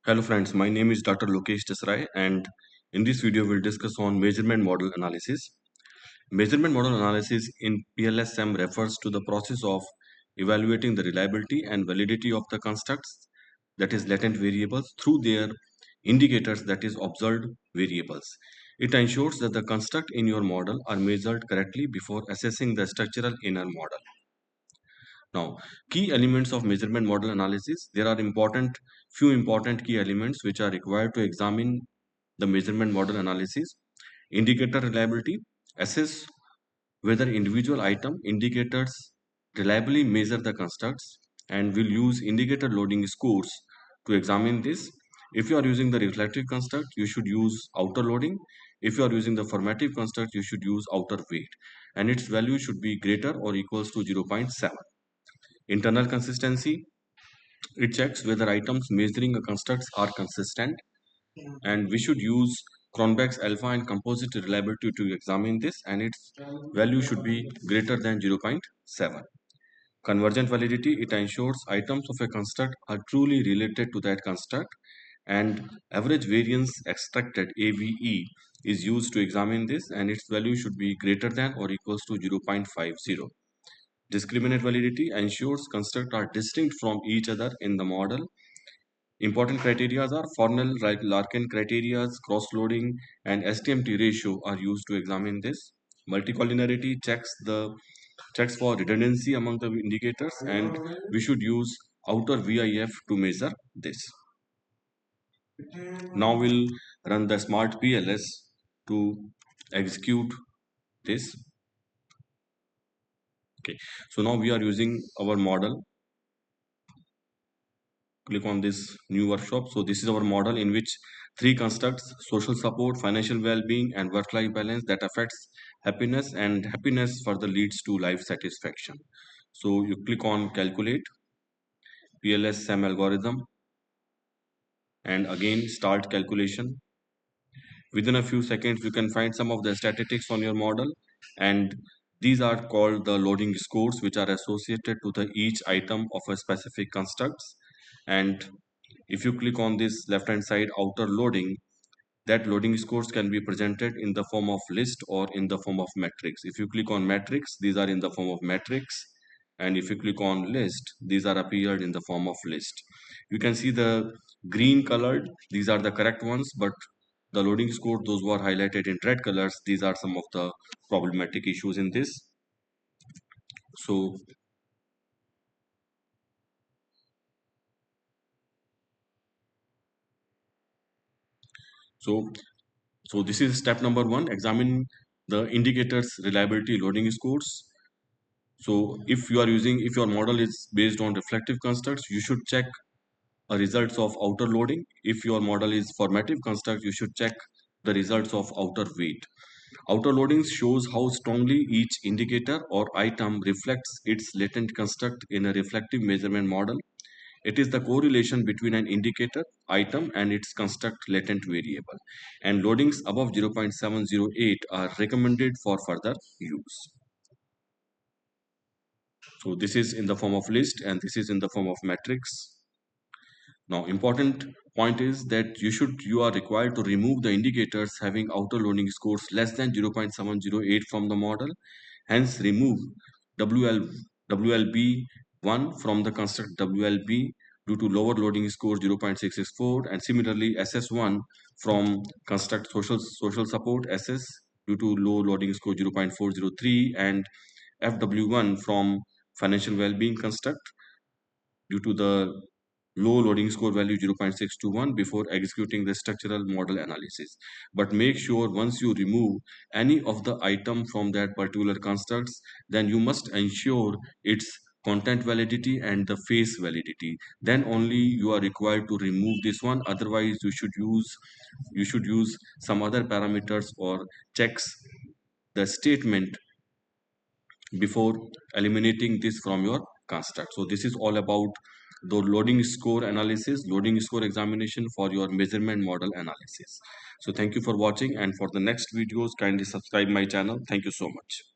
Hello friends, my name is Dr. Lokesh Jasrai and in this video we'll discuss on measurement model analysis. Measurement model analysis in Pls-Sem refers to the process of evaluating the reliability and validity of the constructs, that is latent variables, through their indicators, that is observed variables. It ensures that the construct in your model are measured correctly before assessing the structural inner model. Now, key elements of measurement model analysis. There are few important key elements which are required to examine the measurement model analysis. Indicator reliability. Assess whether individual item indicators reliably measure the constructs, and will use indicator loading scores to examine this. If you are using the reflective construct, you should use outer loading. If you are using the formative construct, you should use outer weight, and its value should be greater or equals to 0.7. Internal consistency. It checks whether items measuring a constructs are consistent, and we should use Cronbach's alpha and composite reliability to examine this, and its value should be greater than 0.7. Convergent validity. It ensures items of a construct are truly related to that construct, and average variance extracted AVE is used to examine this, and its value should be greater than or equals to 0.50. Discriminate validity ensures constructs are distinct from each other in the model. Important criteria are Fornell-Larkin criteria, cross-loading, and STMT ratio are used to examine this. Multicollinearity checks for redundancy among the indicators, and we should use outer VIF to measure this. Now we'll run the smart PLS to execute this. Okay, so now we are using our model. Click on this new workshop. So this is our model in which three constructs: social support, financial well-being, and work-life balance, that affects happiness, and happiness further leads to life satisfaction. So you click on calculate Pls-Sem algorithm, and again start calculation. Within a few seconds you can find some of the statistics on your model, and these are called the loading scores, which are associated to the each item of a specific constructs. And if you click on this left hand side outer loading, that loading scores can be presented in the form of list or in the form of matrix. If you click on matrix, these are in the form of matrix, and if you click on list, these are appeared in the form of list. You can see the green colored, these are the correct ones, but the loading score, those were highlighted in red colors, these are some of the problematic issues in this. So so so this is step number one: examine the indicators reliability loading scores. So if your model is based on reflective constructs, you should check a results of outer loading. If your model is formative construct, you should check the results of outer weight. Outer loading shows how strongly each indicator or item reflects its latent construct in a reflective measurement model. It is the correlation between an indicator item and its construct latent variable, and loadings above 0.708 are recommended for further use. So this is in the form of list, and this is in the form of matrix. Now, important point is that you are required to remove the indicators having outer loading scores less than 0.708 from the model. Hence, remove WL, WLB1 from the construct WLB due to lower loading score 0.664, and similarly SS1 from construct social support SS due to low loading score 0.403, and FW1 from financial well-being construct due to the low loading score value 0.621 before executing the structural model analysis. But make sure once you remove any of the item from that particular constructs, then you must ensure its content validity and the face validity. Then only you are required to remove this one. Otherwise, you should use some other parameters or checks the statement before eliminating this from your construct. So this is all about the loading score analysis, loading score examination for your measurement model analysis. So thank you for watching, and for the next videos kindly subscribe my channel. Thank you so much.